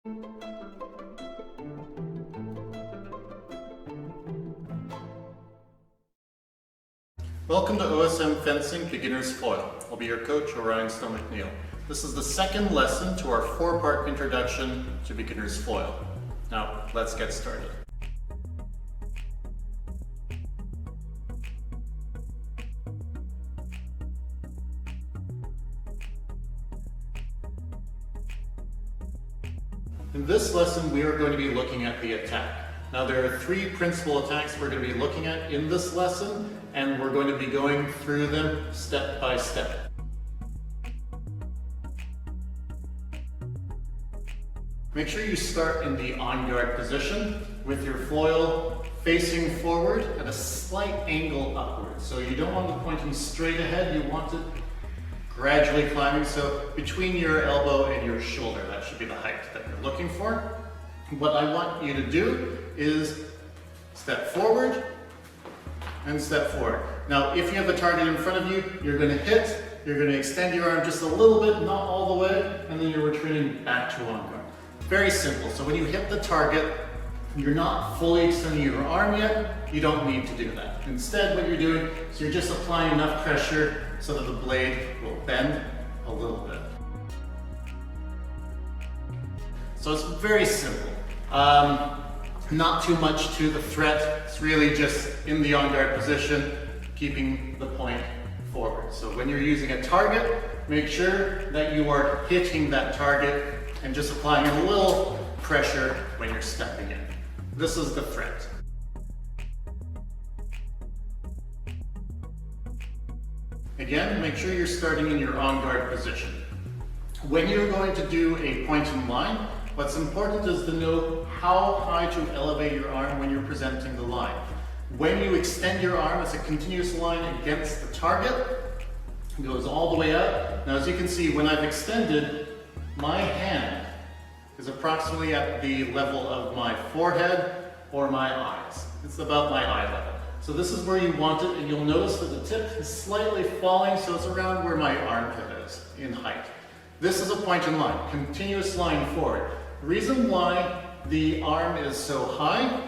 Welcome to OSM Fencing Beginner's Foil. I'll be your coach, Orion McNeil. This is the second lesson to our 4-part introduction to Beginner's Foil. Now, let's get started. In this lesson, we are going to be looking at the attack. Now, there are 3 principal attacks we're going to be looking at in this lesson, and we're going to be going through them step by step. Make sure you start in the on guard position with your foil facing forward at a slight angle upward. So you don't want it pointing straight ahead, you want it gradually climbing, so between your elbow and your shoulder. That should be the height that you're looking for. What I want you to do is step forward and step forward. Now, if you have a target in front of you, you're going to hit, you're going to extend your arm just a little bit, not all the way, and then you're returning back to on guard. Very simple. So when you hit the target, you're not fully extending your arm yet, you don't need to do that. Instead, what you're doing is you're just applying enough pressure so that the blade will bend a little bit. So it's very simple. Not too much to the threat. It's really just in the on guard position, keeping the point forward. So when you're using a target, make sure that you are hitting that target and just applying a little pressure when you're stepping in. This is the threat. Again, make sure you're starting in your on guard position. When you're going to do a point and line, what's important is to know how high to elevate your arm when you're presenting the line. When you extend your arm, it's a continuous line against the target. It goes all the way up. Now, as you can see, when I've extended, my hand is approximately at the level of my forehead or my eyes. It's about my eye level. So this is where you want it, and you'll notice that the tip is slightly falling, so it's around where my armpit is in height. This is a point and line, continuous line forward. The reason why the arm is so high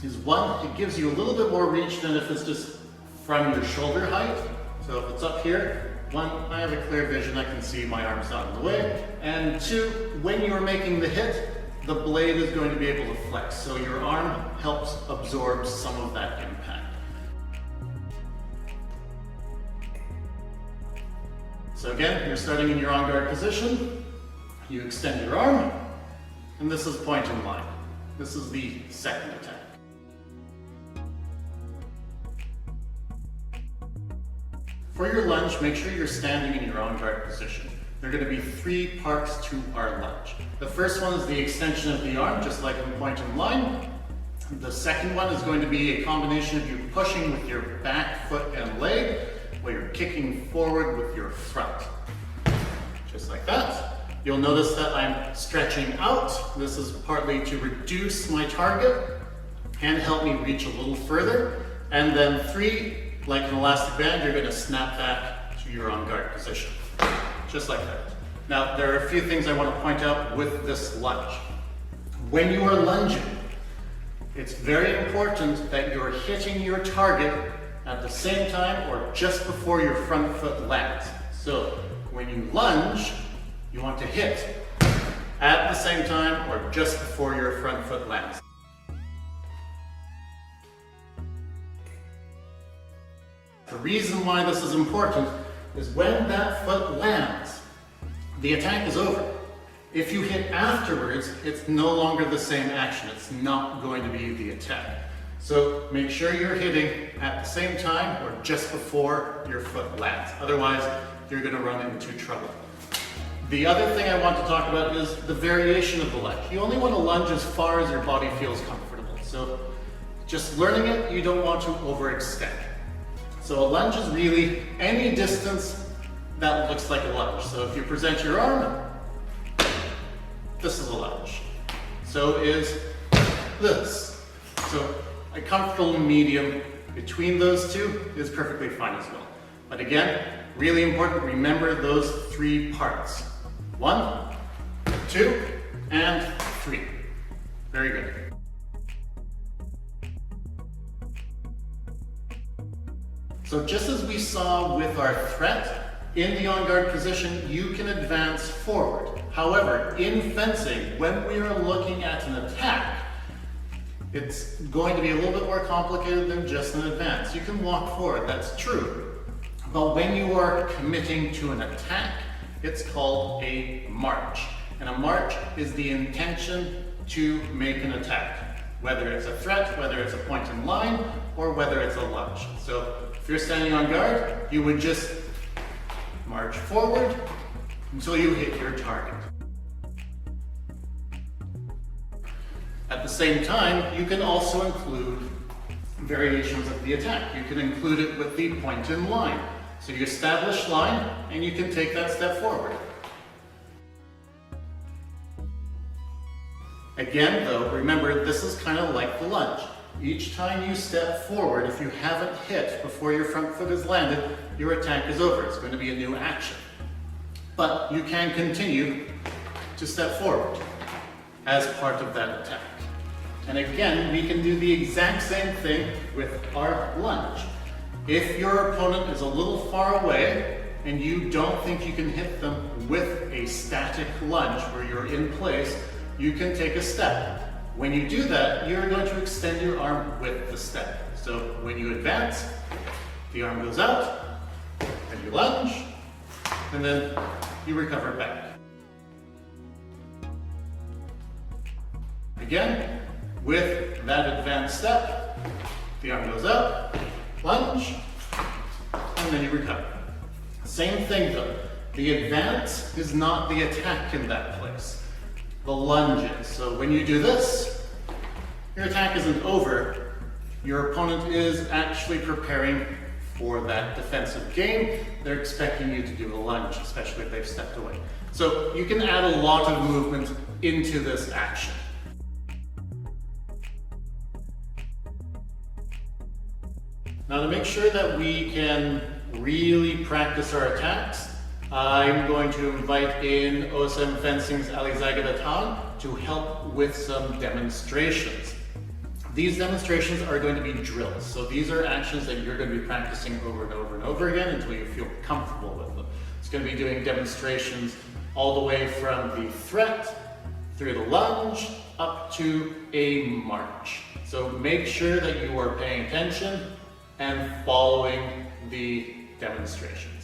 is, one, it gives you a little bit more reach than if it's just from your shoulder height. So if it's up here, one, I have a clear vision, I can see my arm's not in the way. And 2, when you're making the hit, the blade is going to be able to flex. So your arm helps absorb some of that impact. So again, you're starting in your on guard position, you extend your arm, and this is point and line. This is the second attack. For your lunge, make sure you're standing in your on guard position. There are going to be 3 parts to our lunge. The first one is the extension of the arm, just like in point and line. The second one is going to be a combination of you pushing with your back foot and leg, while you're kicking forward with your front. Just like that. You'll notice that I'm stretching out. This is partly to reduce my target and help me reach a little further. And then 3, like an elastic band, you're going to snap back to your on guard position. Just like that. Now, there are a few things I want to point out with this lunge. When you are lunging, it's very important that you're hitting your target at the same time or just before your front foot lands. So when you lunge, you want to hit at the same time or just before your front foot lands. The reason why this is important is when that foot lands, the attack is over. If you hit afterwards, it's no longer the same action. It's not going to be the attack. So make sure you're hitting at the same time or just before your foot lands. Otherwise, you're going to run into trouble. The other thing I want to talk about is the variation of the lunge. You only want to lunge as far as your body feels comfortable. So just learning it, you don't want to overextend. So a lunge is really any distance that looks like a lunge. So if you present your arm, this is a lunge. So is this. So a comfortable medium between those two is perfectly fine as well. But again, really important, remember those 3 parts. 1, 2, and 3. Very good. So just as we saw with our threat, in the on guard position, you can advance forward. However, in fencing, when we are looking at an attack, it's going to be a little bit more complicated than just an advance. You can walk forward, that's true. But when you are committing to an attack, it's called a march. And a march is the intention to make an attack. Whether it's a threat, whether it's a point in line, or whether it's a lunge. So if you're standing on guard, you would just march forward until you hit your target. At the same time, you can also include variations of the attack. You can include it with the point in line. So you establish line, and you can take that step forward. Again, though, remember, this is kind of like the lunge. Each time you step forward, if you haven't hit before your front foot is landed, your attack is over. It's going to be a new action. But you can continue to step forward as part of that attack. And again, we can do the exact same thing with our lunge. If your opponent is a little far away and you don't think you can hit them with a static lunge where you're in place, you can take a step. When you do that, you're going to extend your arm with the step. So when you advance, the arm goes out, and you lunge, and then you recover back. Again, with that advanced step, the arm goes out, lunge, and then you recover. Same thing though, the advance is not the attack in that place. The lunge is. So when you do this, your attack isn't over. Your opponent is actually preparing for that defensive game. They're expecting you to do a lunge, especially if they've stepped away. So you can add a lot of movement into this action. Now to make sure that we can really practice our attacks, I'm going to invite in OSM Fencing's Alizagada to help with some demonstrations. These demonstrations are going to be drills. So these are actions that you're going to be practicing over and over and over again until you feel comfortable with them. It's going to be doing demonstrations all the way from the threat, through the lunge, up to a march. So make sure that you are paying attention and following the demonstrations.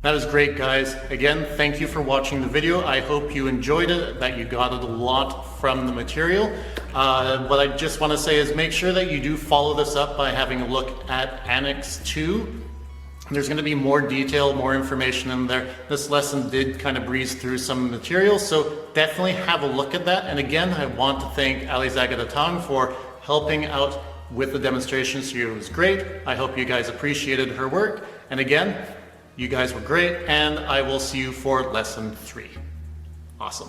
That is great, guys. Again, thank you for watching the video. I hope you enjoyed it, that you got a lot from the material. What I just want to say is make sure that you do follow this up by having a look at Annex 2. There's going to be more detail, more information in there. This lesson did kind of breeze through some material, so definitely have a look at that. And again, I want to thank Ali Zagadatang for helping out with the demonstration. It was great. I hope you guys appreciated her work. And again, you guys were great, and I will see you for lesson 3. Awesome.